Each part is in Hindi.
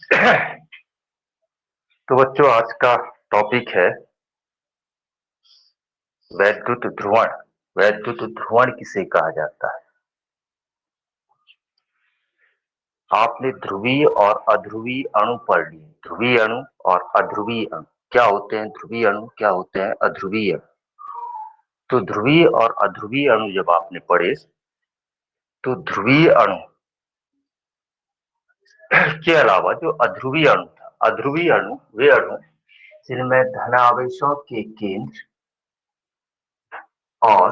तो बच्चों, आज का टॉपिक है वैद्युत ध्रुवण। वैद्युत ध्रुवण किसे कहा जाता है? आपने ध्रुवीय और अध्रुवीय अणु पढ़ लिए। ध्रुवीय अणु और अध्रुवीय अणु क्या होते हैं? ध्रुवीय अणु क्या होते हैं? अध्रुवीय अणु। तो ध्रुवीय और अध्रुवीय अणु जब आपने पढ़े, तो ध्रुवीय अणु के अलावा जो अध्रुवीय अणु था, अध्रुवीय अणु वे अणु जिनमें धनावेशों के केंद्र और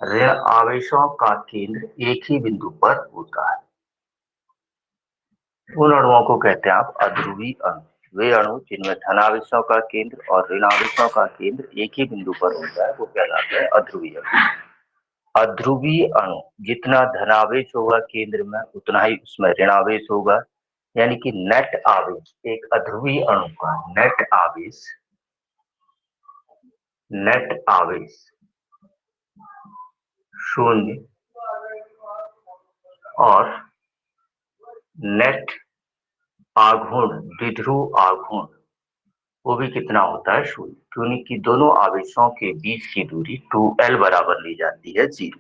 ऋण आवेशों का केंद्र एक ही बिंदु पर होता है, उन अणुओं को कहते हैं आप अध्रुवीय अणु। वे अणु जिनमें धनावेशों का केंद्र और ऋणावेशों का केंद्र एक ही बिंदु पर होता है वो कहलाते हैं अध्रुवीय अणु। अध्रुवीय अणु जितना धनावेश होगा केंद्र में, उतना ही उसमें ऋणावेश होगा, यानी कि नेट आवेश एक अध्रुवीय अणु का नेट आवेश शून्य और नेट आघूर्ण द्विध्रुव आघूर्ण वो भी कितना होता है? शून्य, क्योंकि दोनों आवेशों के बीच की दूरी 2l बराबर ली जाती है 0।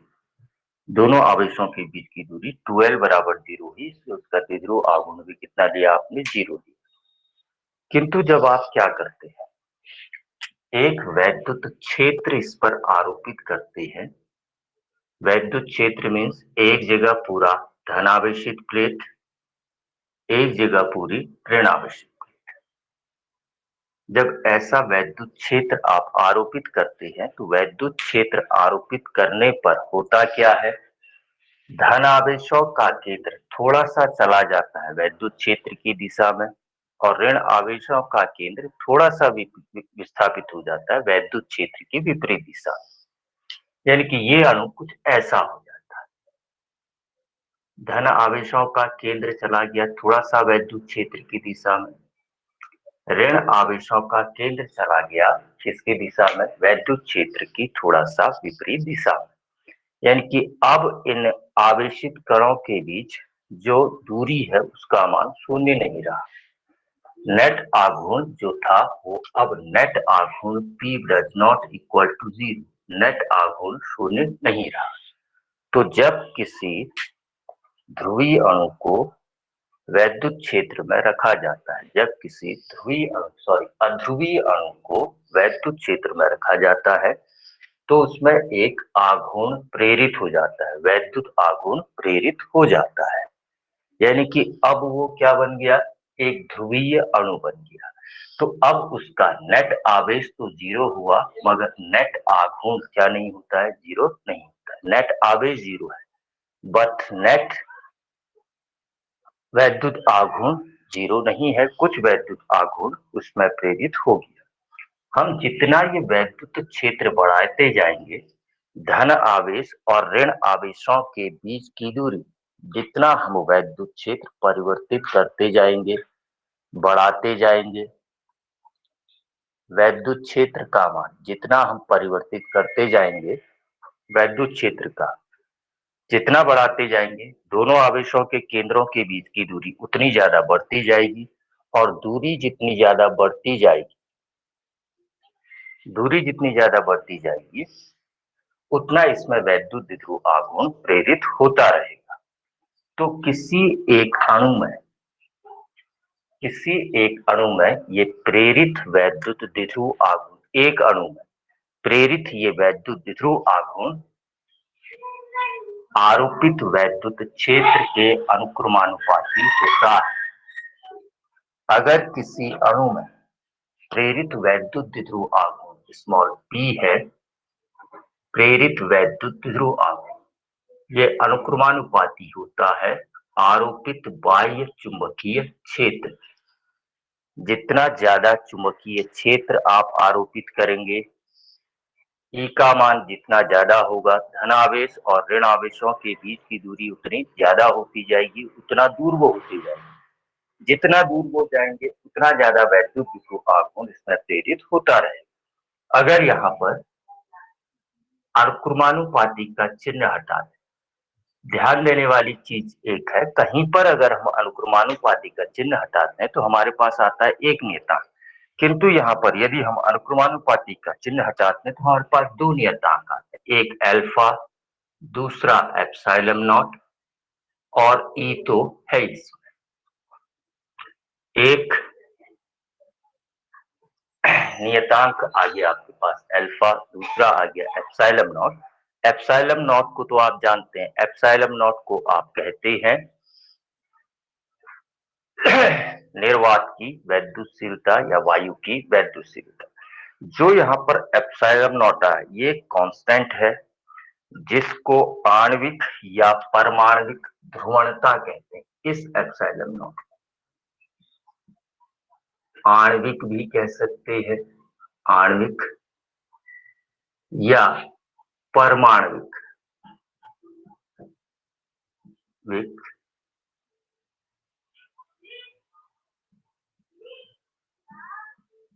दोनों आवेशों के बीच की दूरी 2l बराबर 0 ही, इसलिए उसका द्विध्रुव आघूर्ण भी कितना लिया आपने? 0 लिया। किंतु जब आप क्या करते हैं, एक वैद्युत क्षेत्र इस पर आरोपित करते हैं। वैद्युत क्षेत्र मीन्स एक जगह पूरा धनावेशित प्लेट, एक जगह पूरी ऋणावेशित। जब ऐसा वैद्युत क्षेत्र आप आरोपित करते हैं तो वैद्युत क्षेत्र आरोपित करने पर होता क्या है? धन आवेशों का केंद्र थोड़ा सा चला जाता है वैद्युत क्षेत्र की दिशा में, और ऋण आवेशों का केंद्र थोड़ा सा विस्थापित हो जाता है वैद्युत क्षेत्र की विपरीत दिशा। यानी कि ये अणु कुछ ऐसा हो जाता है। धन आवेशों का केंद्र चला गया थोड़ा सा वैद्युत क्षेत्र की दिशा में, ऋण आवेशों का केंद्र चला गया किसकी दिशा में? वैद्युत क्षेत्र की थोड़ा सा विपरीत दिशा में। यानी कि अब इन आवेशित कणों के बीच जो दूरी है उसका मान शून्य नहीं रहा। नेट आघूर्ण जो था वो अब नेट आघूर्ण P does not equal to 0, net आघूर्ण शून्य नहीं रहा। तो जब किसी ध्रुवीय अणु को वैद्युत क्षेत्र में रखा जाता है, जब किसी अध्रुवीय अणु को वैद्युत क्षेत्र में रखा जाता है तो उसमें एक आघूर्ण प्रेरित हो जाता है, वैद्युत आघूर्ण प्रेरित हो जाता है। यानी कि अब वो क्या बन गया? एक ध्रुवीय अणु बन गया। तो अब उसका नेट आवेश तो 0 हुआ, मगर नेट आघूर्ण क्या नहीं होता है? 0 नहीं होता है। नेट आवेश 0 है, बट नेट वैद्युत आघूर्ण 0 नहीं है, कुछ वैद्युत आघूर्ण उसमें प्रेरित हो गया। हम जितना ये वैद्युत क्षेत्र बढ़ाते जाएंगे, धन आवेश और ऋण आवेशों के बीच की दूरी जितना हम वैद्युत क्षेत्र परिवर्तित करते जाएंगे, बढ़ाते जाएंगे, वैद्युत क्षेत्र का मान जितना हम परिवर्तित करते जाएंगे, वैद्युत क्षेत्र का जितना बढ़ाते जाएंगे, दोनों आवेशों के केंद्रों के बीच की दूरी उतनी ज्यादा बढ़ती जाएगी, और दूरी जितनी ज्यादा बढ़ती जाएगी उतना इसमें वैद्युत द्विध्रुव आघूर्ण प्रेरित होता रहेगा। तो किसी एक अणु में ये प्रेरित वैद्युत द्विध्रुव आघूर्ण, एक अणु में प्रेरित ये वैद्युत द्विध्रुव आघूर्ण आरोपित वैद्युत क्षेत्र के अनुक्रमानुपाती होता है। अगर किसी अणु में प्रेरित वैद्युत द्विध्रुव आघूर्ण स्मॉल p है, प्रेरित वैद्युत द्विध्रुव आघूर्ण ये अनुक्रमानुपाती होता है आरोपित बाह्य चुंबकीय क्षेत्र। जितना ज्यादा चुंबकीय क्षेत्र आप आरोपित करेंगे, ई का मान जितना ज्यादा होगा, धनावेश और ऋण आवेशों के बीच की दूरी उतनी ज्यादा होती जाएगी, उतना दूर वो होती जाएगी। जितना दूर वो जाएंगे उतना ज्यादा वैद्युत द्विध्रुव आघूर्ण इसमें प्रेरित होता रहेगा। अगर यहाँ पर अनुक्रमानुपाती का चिन्ह हटा दें, ध्यान देने वाली चीज एक है, कहीं पर अगर हम अनुक्रमानुपाती का चिन्ह हटाते हैं तो हमारे पास आता है एक नियतांक, किंतु यहाँ पर यदि हम अनुक्रमानुपाती का चिन्ह हटाते हैं तो हमारे पास दो नियतांक आते हैं, एक अल्फा, दूसरा एप्सिलॉन नॉट, और ई तो है इसमें। एक नियतांक आ गया आपके पास अल्फा, दूसरा आ गया एप्सिलॉन नॉट। एप्सिलॉन नॉट को तो आप जानते हैं, एप्सिलॉन नॉट को आप कहते हैं निर्वात की वैद्युतशीलता या वायु की वैद्युतशीलता। जो यहाँ पर एप्सिलॉन नॉट है ये कांस्टेंट है, जिसको आणविक या परमाणविक ध्रुवणता कहते हैं। इस एप्सिलॉन नॉट आणविक भी कह सकते हैं, आणविक या परमाणविक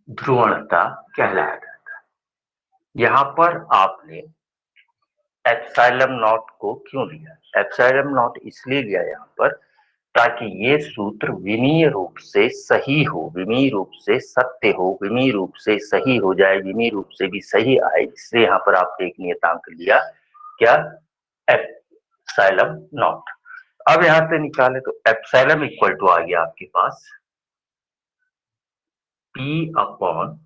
ध्रुवणता कहलाया जाता है। यहाँ पर आपने एप्सिलॉन नॉट को क्यों लिया? एप्सिलॉन नॉट इसलिए लिया यहाँ पर ताकि ये सूत्र विमीय रूप से सही हो, विमीय रूप से सत्य हो, विमीय रूप से सही हो जाए, विमीय रूप से भी सही आए, इसलिए यहाँ पर आपने एक नियतांक लिया, क्या? Epsilon not. अब यहां से निकाले तो एप्सिलॉन इक्वल टू आ गया आपके पास P upon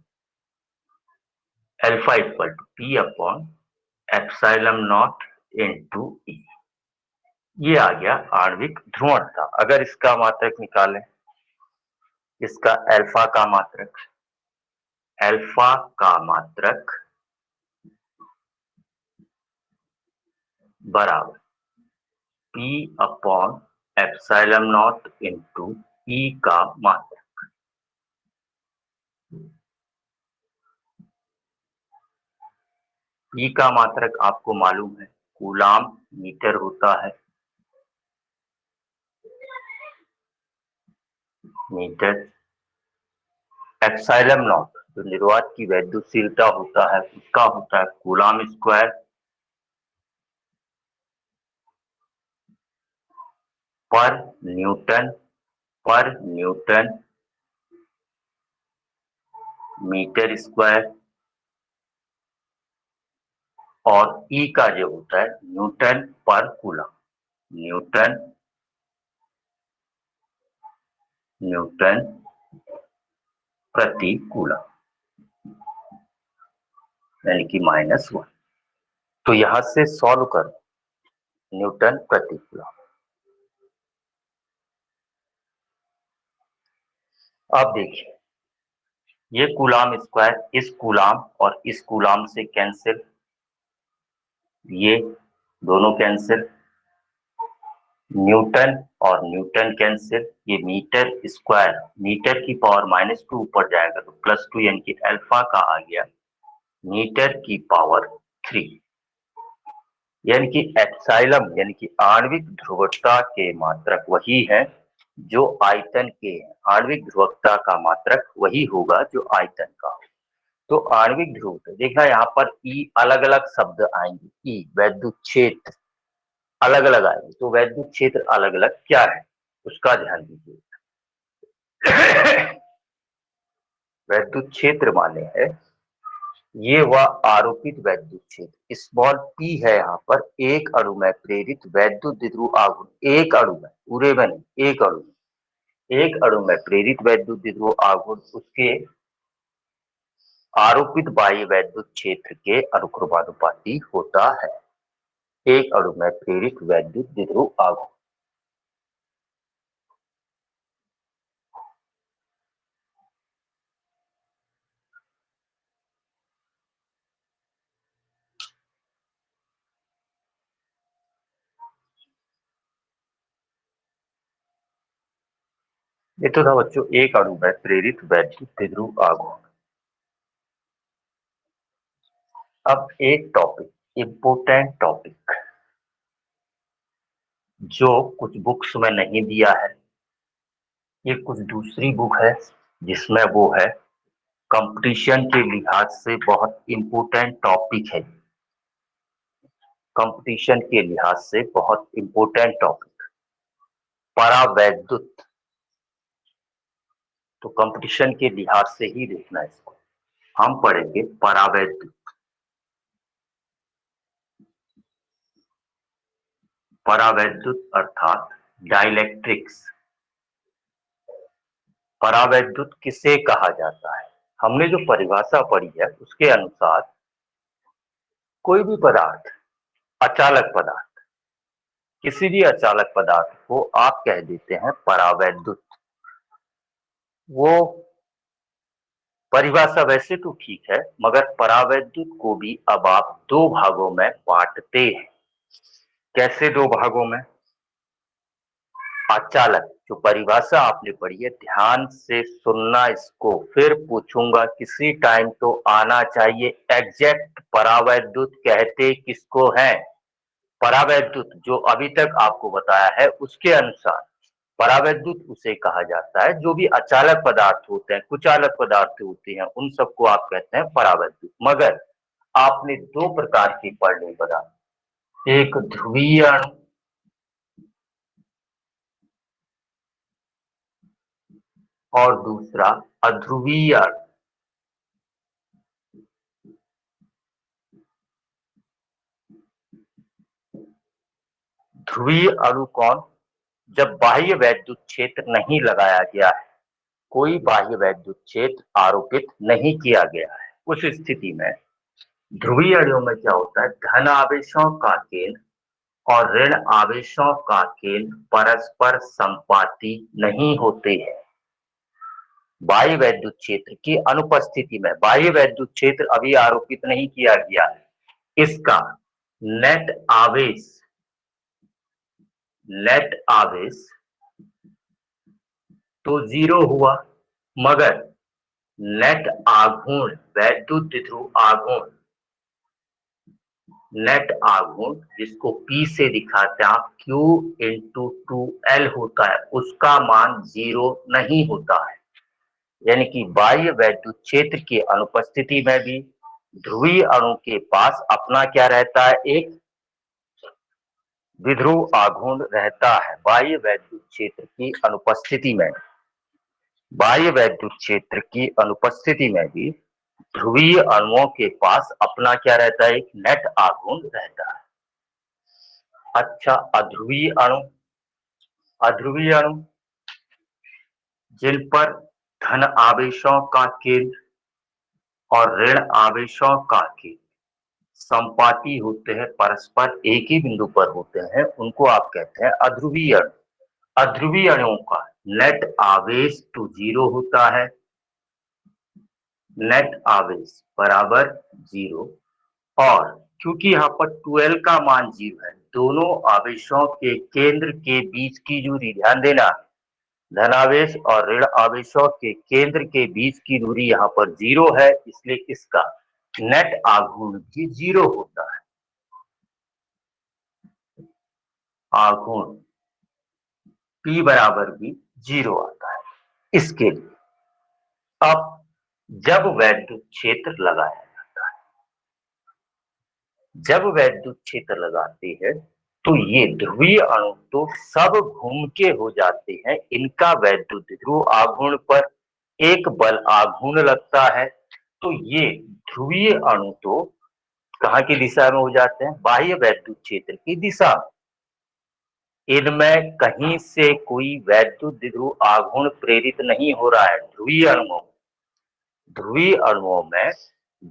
alpha equal to P upon epsilon naught into E। ये आ गया आणविक ध्रुवणता। अगर इसका मात्रक निकालें, इसका अल्फा का मात्रक, अल्फा का मात्रक बराबर P upon epsilon naught into E का मात्रक। E का मात्रक आपको मालूम है कूलाम मीटर होता है, मीटर। एप्सिलॉन नॉट जो निर्वात की वैद्युतशीलता होता है उसका होता है कूलाम स्क्वायर, पर न्यूटन, पर न्यूटन मीटर स्क्वायर, और ई का जो होता है न्यूटन पर कूलम, न्यूटन, न्यूटन प्रति कूलम, यानी कि -1। तो यहां से सॉल्व करो, न्यूटन प्रति कूलम। अब देखिए ये कूलाम स्क्वायर इस कूलाम और इस कूलाम से कैंसिल, ये दोनों कैंसिल, न्यूटन और न्यूटन कैंसिल, ये मीटर स्क्वायर मीटर की पावर -2 ऊपर जाएगा तो +2, यानी कि अल्फा का आ गया मीटर की पावर 3, यानी कि एप्सिलॉन यानी कि आणविक ध्रुवता के मात्रक वही है जो आयतन के हैं। आणविक ध्रुवता का मात्रक वही होगा जो आयतन का हो। तो आणविक ध्रुवता देखना यहाँ पर ई अलग अलग शब्द आएंगे, ई वैद्युत क्षेत्र अलग अलग आएंगे, तो वैद्युत क्षेत्र अलग अलग क्या है उसका ध्यान दीजिए। वैद्युत क्षेत्र माने है ये वह आरोपित वैद्युत क्षेत्र स्मॉल p है, यहाँ पर एक अणु में प्रेरित वैद्युत द्विध्रुव आघूर्ण, एक अणु में, पूरे में नहीं, एक अणु में, एक अणु में प्रेरित वैद्युत द्विध्रुव आघूर्ण उसके आरोपित बाह्य वैद्युत क्षेत्र के अनुक्रमानुपाती होता है। एक अणु में प्रेरित वैद्युत द्विध्रुव आघूर्ण। ये तो था बच्चों एक अणु में प्रेरित वैद्युत द्विध्रुव आघूर्ण। अब एक टॉपिक, इंपोर्टेंट टॉपिक, जो कुछ बुक्स में नहीं दिया है, ये कुछ दूसरी बुक है जिसमें वो है, कंपटीशन के लिहाज से बहुत इंपोर्टेंट टॉपिक है। कंपटीशन के लिहाज से बहुत इंपॉर्टेंट टॉपिक, परावैद्युत। तो कंपटीशन के लिहाज से ही देखना इसको। हम पढ़ेंगे परावैद्युत। परावैद्युत अर्थात डाइलेक्ट्रिक्स। परावैद्युत किसे कहा जाता है? हमने जो परिभाषा पढ़ी है उसके अनुसार कोई भी पदार्थ, अचालक पदार्थ, किसी भी अचालक पदार्थ को आप कह देते हैं परावैद्युत। वो परिभाषा वैसे तो ठीक है, मगर परावैद्युत को भी अब आप दो भागों में बांटते हैं। कैसे दो भागों में? अचालक, जो परिभाषा आपने पढ़ी है ध्यान से सुनना, इसको फिर पूछूंगा किसी टाइम तो आना चाहिए। एग्जैक्ट परावैद्युत कहते किसको है? परावैद्युत जो अभी तक आपको बताया है उसके अनुसार परावैद्युत उसे कहा जाता है जो भी अचालक पदार्थ होते हैं, कुचालक पदार्थ होते हैं, उन सबको आप कहते हैं परावैद्युत। मगर आपने दो प्रकार की पढ़ने पदार्थ, एक ध्रुवीय अणु और दूसरा अध्रुवीय अणु। ध्रुवीय अणु कौन? जब बाह्य वैद्युत क्षेत्र नहीं लगाया गया है, कोई बाह्य वैद्युत क्षेत्र आरोपित नहीं किया गया है, उस स्थिति में ध्रुवीय अणुओं में क्या होता है? धन आवेशों का केंद्र और ऋण आवेशों का केंद्र परस्पर संपाती नहीं होते हैं। बाह्य वैद्युत क्षेत्र की अनुपस्थिति में, बाह्य वैद्युत क्षेत्र अभी आरोपित नहीं किया गया है, इसका नेट आवेश तो 0 हुआ, मगर नेट आघूर्ण, वैद्युत द्विध्रुव आघूर्ण, नेट आघूर्ण जिसको P से दिखाते हैं आप, Q इंटू 2L होता है, उसका मान 0 नहीं होता है। यानी कि बाह्य वैद्युत क्षेत्र की अनुपस्थिति में भी ध्रुवीय अणु के पास अपना क्या रहता है? एक द्विध्रुव आघूर्ण रहता है। बाह्य वैद्युत क्षेत्र की अनुपस्थिति में, बाह्य वैद्युत क्षेत्र की अनुपस्थिति में भी ध्रुवीय अणुओं के पास अपना क्या रहता है? एक नेट आघूर्ण रहता है। अच्छा, अध्रुवीय अणु, अध्रुवीय अणु जिन पर धन आवेशों का केंद्र और ऋण आवेशों का केंद्र संपाती होते हैं, परस्पर एक ही बिंदु पर होते हैं, उनको आप कहते हैं अध्रुवीय अणु। अध्रुवीय अणुओं का नेट आवेश तो 0 होता है, नेट आवेश बराबर 0, और क्योंकि यहाँ पर 2L का मान 0 है, दोनों आवेशों के केंद्र के बीच की दूरी, ध्यान देना, धनावेश और ऋण आवेशों के केंद्र के बीच की दूरी यहाँ पर 0 है, इसलिए इसका नेट आघूर्ण भी 0 होता है। आघूर्ण P बराबर भी 0 आता है। इसके लिए अब जब वैद्युत क्षेत्र लगाया जाता है, जब वैद्युत क्षेत्र लगाते हैं तो ये ध्रुवीय अणु तो सब घूम के हो जाते हैं, इनका वैद्युत ध्रुव आघूर्ण पर एक बल आघूर्ण लगता है, तो ये ध्रुवीय अणु तो कहाँ की दिशा में हो जाते हैं? बाह्य वैद्युत क्षेत्र की दिशा में। इनमें कहीं से कोई वैद्युत द्विध्रुव आघूर्ण प्रेरित नहीं हो रहा है। ध्रुवीय अणुओं में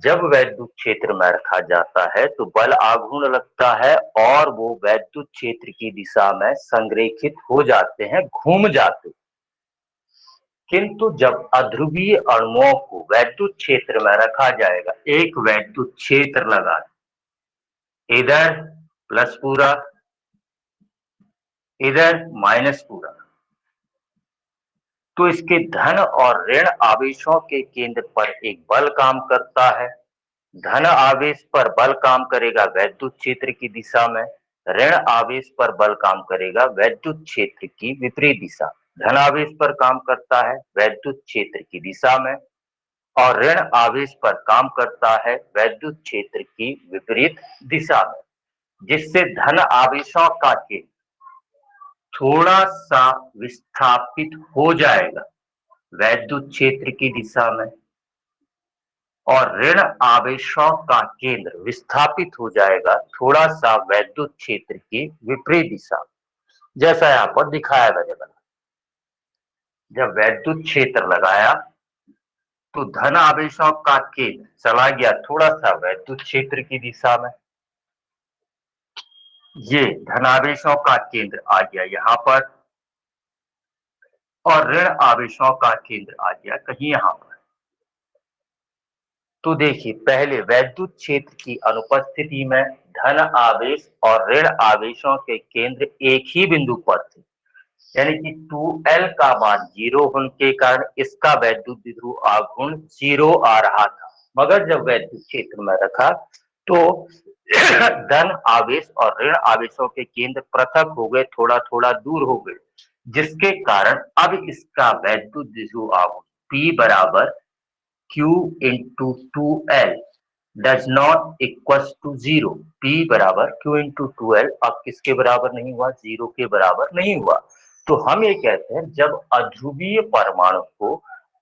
जब वैद्युत क्षेत्र में रखा जाता है तो बल आघूर्ण लगता है और वो वैद्युत क्षेत्र की दिशा में संरेखित हो जाते हैं, घूम जाते हैं। किंतु जब अध्रुवीय अणुओं को वैद्युत क्षेत्र में रखा जाएगा, एक वैद्युत क्षेत्र लगा, इधर प्लस पूरा, इधर माइनस पूरा, तो इसके धन और ऋण आवेशों के केंद्र पर एक बल काम करता है। धन आवेश पर बल काम करेगा वैद्युत क्षेत्र की दिशा में, ऋण आवेश पर बल काम करेगा वैद्युत क्षेत्र की विपरीत दिशा। धन आवेश पर काम करता है वैद्युत क्षेत्र की दिशा में और ऋण आवेश पर काम करता है वैद्युत क्षेत्र की विपरीत दिशा में। जिससे धन आवेशों का केंद्र थोड़ा सा विस्थापित हो जाएगा वैद्युत क्षेत्र की दिशा में, और ऋण आवेशों का केंद्र विस्थापित हो जाएगा थोड़ा सा वैद्युत क्षेत्र की विपरीत दिशा, जैसा यहाँ पर दिखाया गया। जब वैद्युत क्षेत्र लगाया तो धन आवेशों का केंद्र चला गया थोड़ा सा वैद्युत क्षेत्र की दिशा में, ये धनावेशों का केंद्र आ गया यहाँ पर, और ऋण आवेशों का केंद्र आ गया कहीं यहाँ पर। तो देखिए, पहले वैद्युत क्षेत्र की अनुपस्थिति में धन आवेश और ऋण आवेशों के केंद्र एक ही बिंदु पर थे, यानी कि 2L का मान 0 होने के कारण इसका वैद्युत द्विध्रुव आघूर्ण 0 आ रहा था। मगर जब वैद्युत क्षेत्र में रखा तो धन आवेश और ऋण आवेशों के केंद्र पृथक हो गए, थोड़ा थोड़ा दूर हो गए, जिसके कारण अब इसका वैद्युत द्विध्रुव आघूर्ण P बराबर Q into 2L does not equal to 0। P बराबर Q इंटू 2L अब किसके बराबर नहीं हुआ, 0 के बराबर नहीं हुआ। तो हम ये कहते हैं जब अध्रुवीय परमाणु को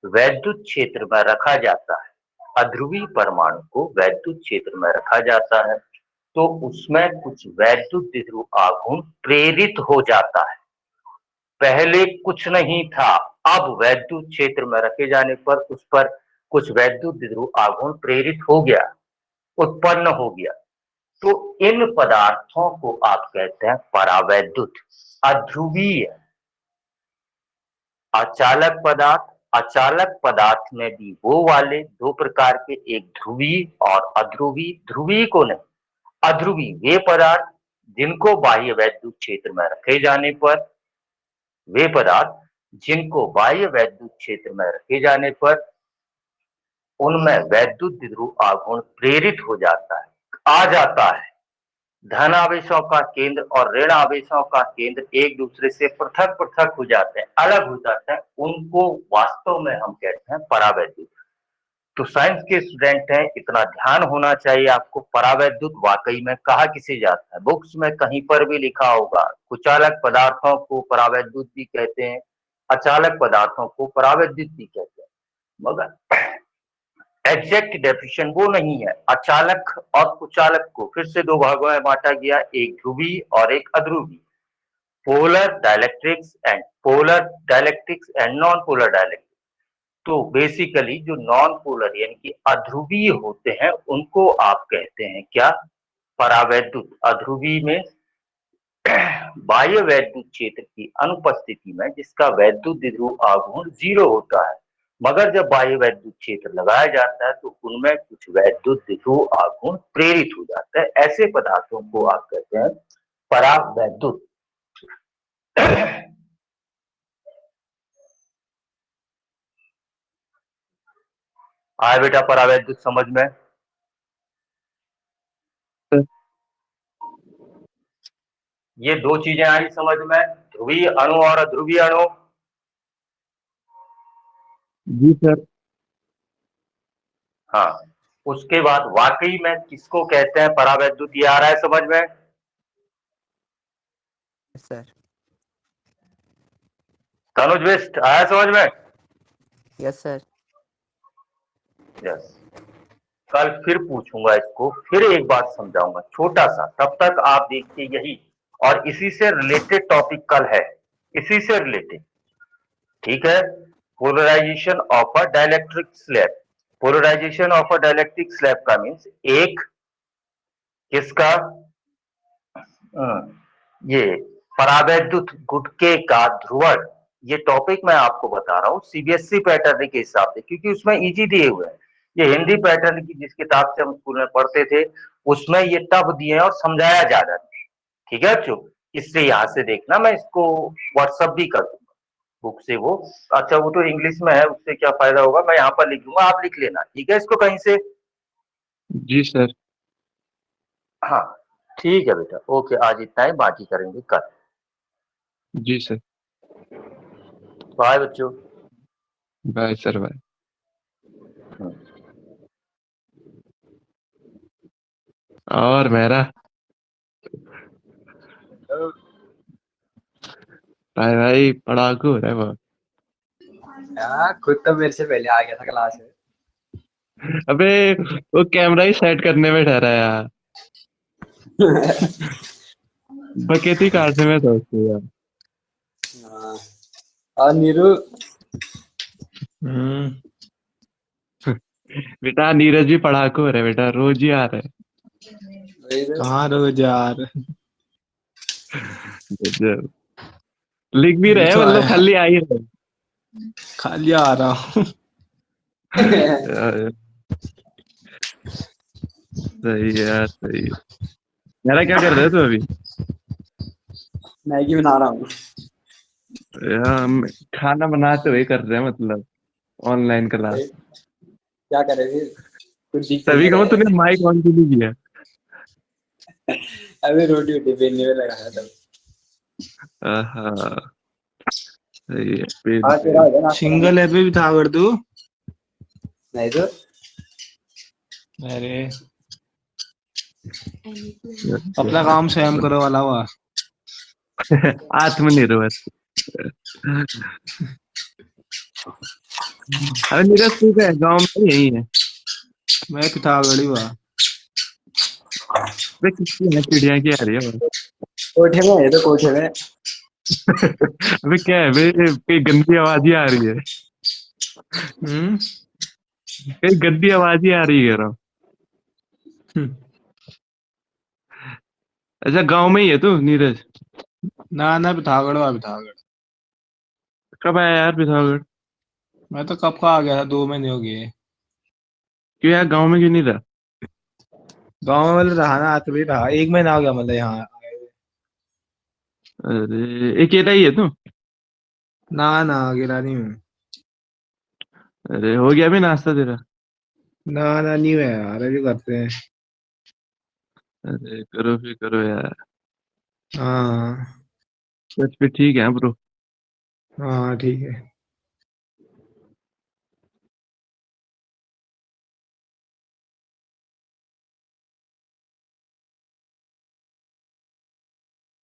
वैद्युत क्षेत्र में रखा जाता है, अध्रुवीय परमाणु को वैद्युत क्षेत्र में रखा जाता है, तो उसमें कुछ वैद्युत द्विध्रुव आघूर्ण प्रेरित हो जाता है। पहले कुछ नहीं था, अब वैद्युत क्षेत्र में रखे जाने पर उस पर कुछ वैद्युत द्विध्रुव आघूर्ण प्रेरित हो गया, उत्पन्न हो गया। तो इन पदार्थों को आप कहते हैं परावैद्युत। अध्रुवीय अचालक पदार्थ, अचालक पदार्थ में भी वो वाले दो प्रकार के, एक ध्रुवीय और अध्रुवीय। ध्रुवीय को नहीं, अध्रुवीय वे पदार्थ जिनको बाह्य वैद्युत क्षेत्र में रखे जाने पर, वे पदार्थ जिनको बाह्य वैद्युत क्षेत्र में रखे जाने पर उनमें वैद्युत द्विध्रुव आघूर्ण प्रेरित हो जाता है, आ जाता है। धन आवेशों का केंद्र और ऋण आवेशों का केंद्र एक दूसरे से पृथक पृथक हो जाते हैं, अलग हो जाते हैं, उनको वास्तव में हम कहते हैं परावैद्युत। तो साइंस के स्टूडेंट हैं, इतना ध्यान होना चाहिए आपको, परावैद्युत वाकई में कहा किसे जाता है, बुक्स में कहीं पर भी लिखा होगा। कुचालक पदार्थों को परावैद्युत भी कहते हैं, अचालक पदार्थों को परावैद्युत भी कहते हैं, मगर एग्जैक्ट डेफिनेशन वो नहीं है। अचालक और कुचालक को फिर से दो भागों में बांटा गया, एक ध्रुवीय और एक अध्रुवीय। Polar dielectrics and non polar dielectrics. तो बेसिकली जो नॉन पोलर यानी कि अध्रुवीय होते हैं उनको आप कहते हैं क्या, परावैद्युत। अध्रुवीय में बाह्य वैद्युत क्षेत्र की अनुपस्थिति में जिसका वैद्युत द्विध्रुव आघूर्ण 0 होता है, मगर जब बाह्य वैद्युत क्षेत्र लगाया जाता है तो उनमें कुछ वैद्युत द्विध्रुव आघूर्ण प्रेरित हो जाता है। ऐसे पदार्थों को आप कहते हैं परावैद्युत। आए बेटा परावैद्युत समझ में? ये दो चीजें आई समझ में, ध्रुवीय अणु और अध्रुवीय अणु। जी सर। हाँ, उसके बाद वाकई में किसको कहते हैं परावैद्युत, ये आ रहा है समझ में? सर। तनुज बिष्ट आया समझ में? Yes sir. यस। कल फिर पूछूंगा इसको, फिर एक बात समझाऊंगा छोटा सा, तब तक आप देखिए यही, और इसी से रिलेटेड टॉपिक कल है, इसी से रिलेटेड, ठीक है। Polarization of a dielectric slab. Polarization of a dielectric slab का मीन्स एक किसका, ये परावैद्युत गुटके का ध्रुवण। ये टॉपिक मैं आपको बता रहा हूँ सीबीएसई पैटर्न के हिसाब से, क्योंकि उसमें इजी दिए हुए हैं। ये हिंदी पैटर्न की जिस किताब से हम स्कूल में पढ़ते थे उसमें ये टफ दिए हैं और समझाया ज्यादा है, ठीक है बच्चों। इससे यहाँ से देखना, मैं इसको व्हाट्सअप भी कर दूंगा बुक से वो। अच्छा वो तो इंग्लिश में है, उससे क्या फायदा होगा, मैं यहाँ पर लिख दूंगा, आप लिख लेना, ठीक है इसको कहीं से। जी सर। हाँ ठीक है बेटा, ओके, आज इतना ही, बाकी करेंगे कल। जी सर। बाय बच्चों। Bye sir, bye. और मेरा भाई भाई पढ़ाकू है वो। यार खुद तो मेरे से पहले आ गया था क्लास में। अबे वो कैमरा ही सेट करने में ठहरा यार। बकेती काटने में था उसको यार। हाँ। और नीरू हम्म। बेटा नीरज भी पढ़ाकू है बेटा, रोज ही आ रहा है। वही तो। कहाँ रोज यार। गजब। लिख भी ये रहे हैं, तो मतलब आया, खाली आ ही रहे खाली आ रहा हूँ। हैं। सही है यार, सही है। मेरा क्या कर रहे थे अभी? मैगी बना रहा हूँ। यार, हम खाना बनाते हुए कर रहे हैं, मतलब ऑनलाइन क्लास। क्या करे फिर, कुछ दिख थोड़ी तभी ना कहूँ रहा तूने है। माइक ऑन क्यों नहीं किया? अभी रोटी वोटी बेलने में लगा है तब। हाँ सही है, पेन हाँ तेरा पेन। हो गया नाश्ता पानी? सिंगल ऐप पे भी था अगर तू। नहीं तो। अरे अपना काम स्वयं करो वाला हुआ। आत्मनिर्भर। अरे नीरज तू क्या गाँव में यही है? मैं पिथागढ़ ही हुआ। वे किसकी है, चिड़िया की आ रही है बस। कोठे में है तो कोठे में। अबे क्या है बे, कई गंदी आवाज ही आ रही है। हम्म। कई गंदी आवाज ही आ रही है, कह रहा हूँ। अच्छा गांव में ही है तू नीरज? ना ना पिथागढ़ हुआ पिथागढ़। कब आया यार पिथौरागढ़? मैं तो कब का आ गया था, 2 महीने हो गए। क्यों यार, गांव में क्यों नहीं रहा? गाँव में मतलब रहा ना, तो भी रहा 1 महीना हो गया मतलब यहाँ आए हुए। अरे अकेला ही है तू? ना ना अकेला नहीं हूँ। अरे हो गया भी नाश्ता तेरा? ना ना नहीं हुआ यार, अभी करते हैं। अरे करो फिर करो यार। हाँ बस फिर ठीक है ब्रो। हाँ ठीक है।